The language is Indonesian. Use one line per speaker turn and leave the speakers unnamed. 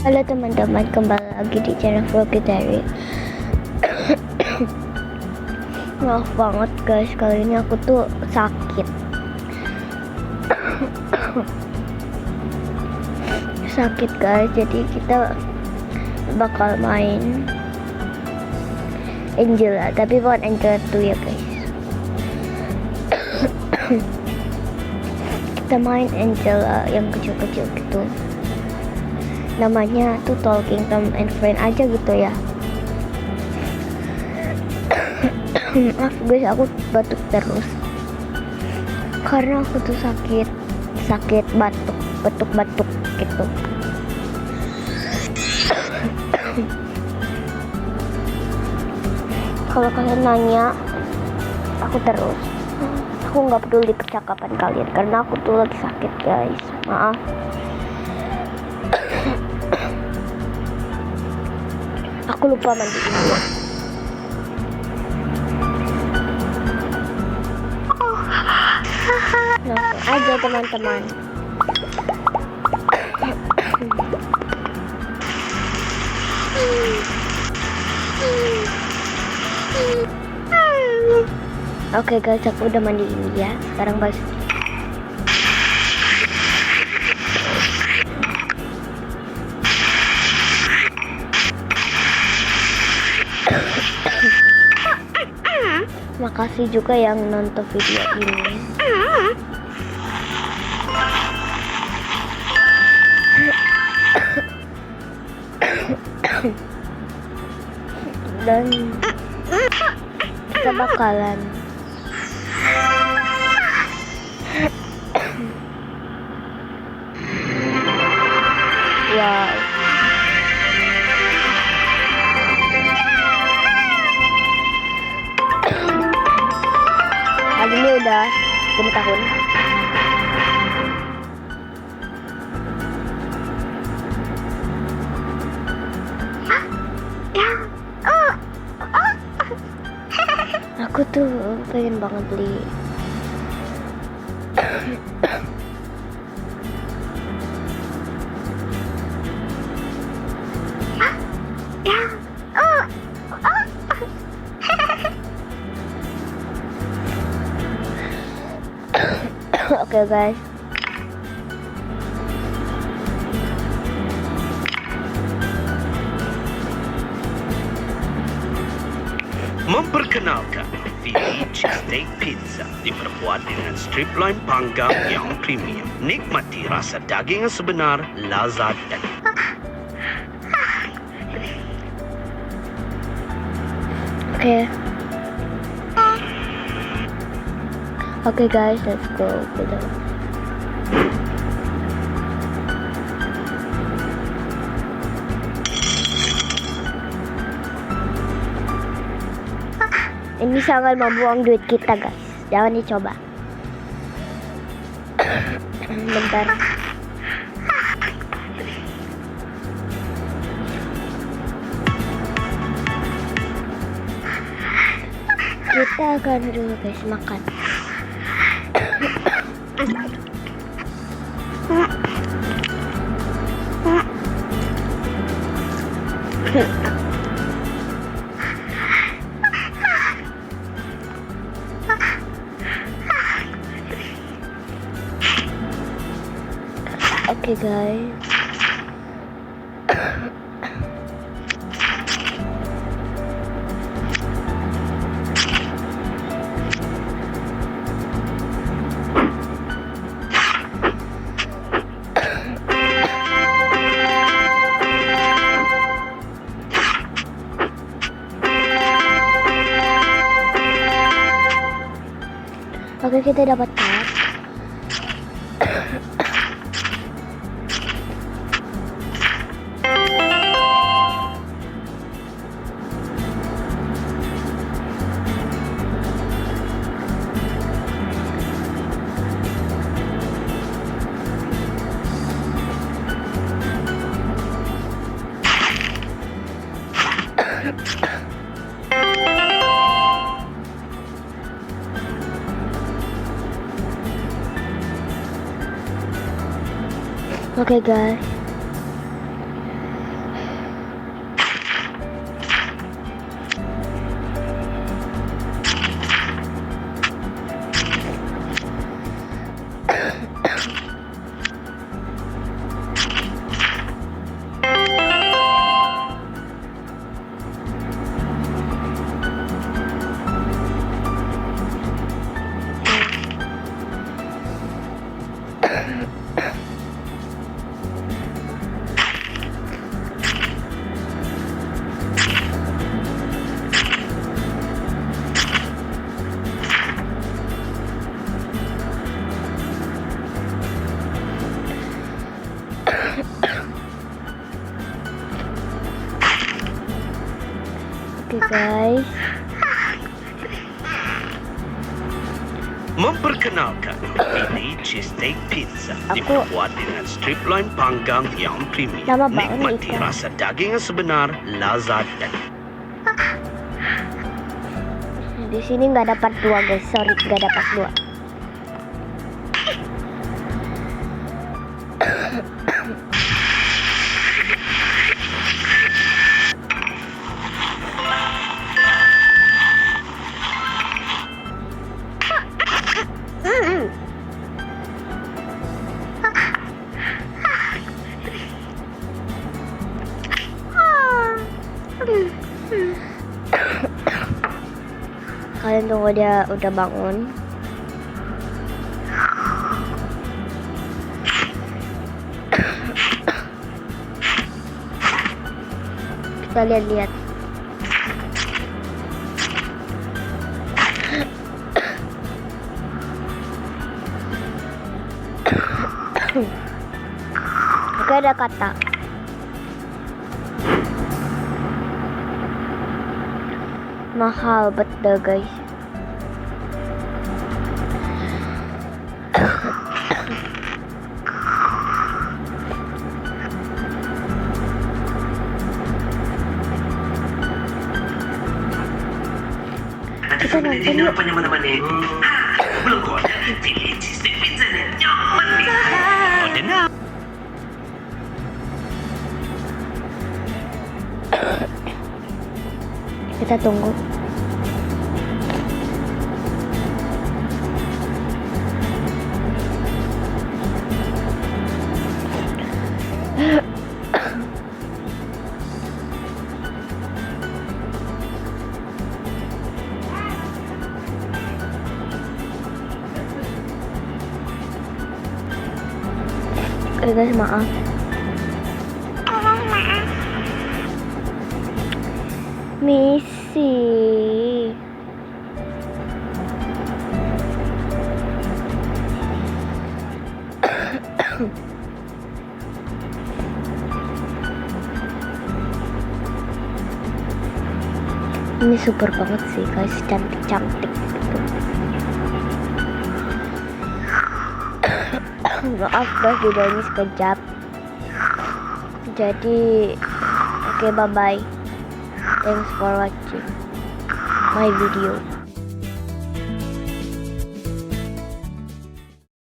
Halo teman-teman, kembali lagi di channel Vlogitary. Maaf banget guys, kali ini aku tuh sakit. Sakit guys, jadi kita bakal main Angela, tapi bukan Angela 2 ya guys. Kita main Angela yang kecil-kecil gitu. Namanya tuh Talking Tom and Friend aja gitu ya. Maaf guys, aku batuk terus karena aku tuh sakit batuk gitu. Kalau kalian nanya aku terus, aku nggak peduli percakapan kalian karena aku tuh lagi sakit guys, maaf. Aku lupa mandiin dia. Langsung aja teman-teman. Oke guys, aku udah mandiin dia. Sekarang bas. Makasih juga yang nonton video ini. Dan kita bakalan wow. Hari ini udah 10 tahun. Aku tuh pengen banget beli oke guys.
Memperkenalkan Philly Cheesesteak Pizza diperbuat dengan strip loin panggang yang premium. Nikmati rasa daging yang sebenar, lazat dan
Oke guys, let's go. Ini sangat membuang duit kita guys, jangan dicoba. Bentar. Kita akan dulu guys makan. Oke guys. Oke, kita dapat tas. Oke guys, Oke guys,
Memperkenalkan, ini cheesesteak pizza
Aku-
diperbuat dengan strip loin panggang yang premium.
Lama banget
Nikmati
nih, Kak.
rasa daging yang sebenar, lazat dan
di sini nggak ada part 2 guys, sorry nggak ada part 2. Kalian tunggu dia udah bangun. Kita lihat-lihat. Oke, ada kata. Mahal betul guys. Kita nonton yuk.
apa nyaman nih? Belum kok ada pilih cheesesteak pizza nih. Nyaman nih. Oh, dengar.
Kita tunggu. Oke guys, maaf. Misi. Ini super banget sih guys, cantik-cantik gitu. Maaf guys, videonya sekejap. Jadi, oke, bye bye. Thanks for watching my video.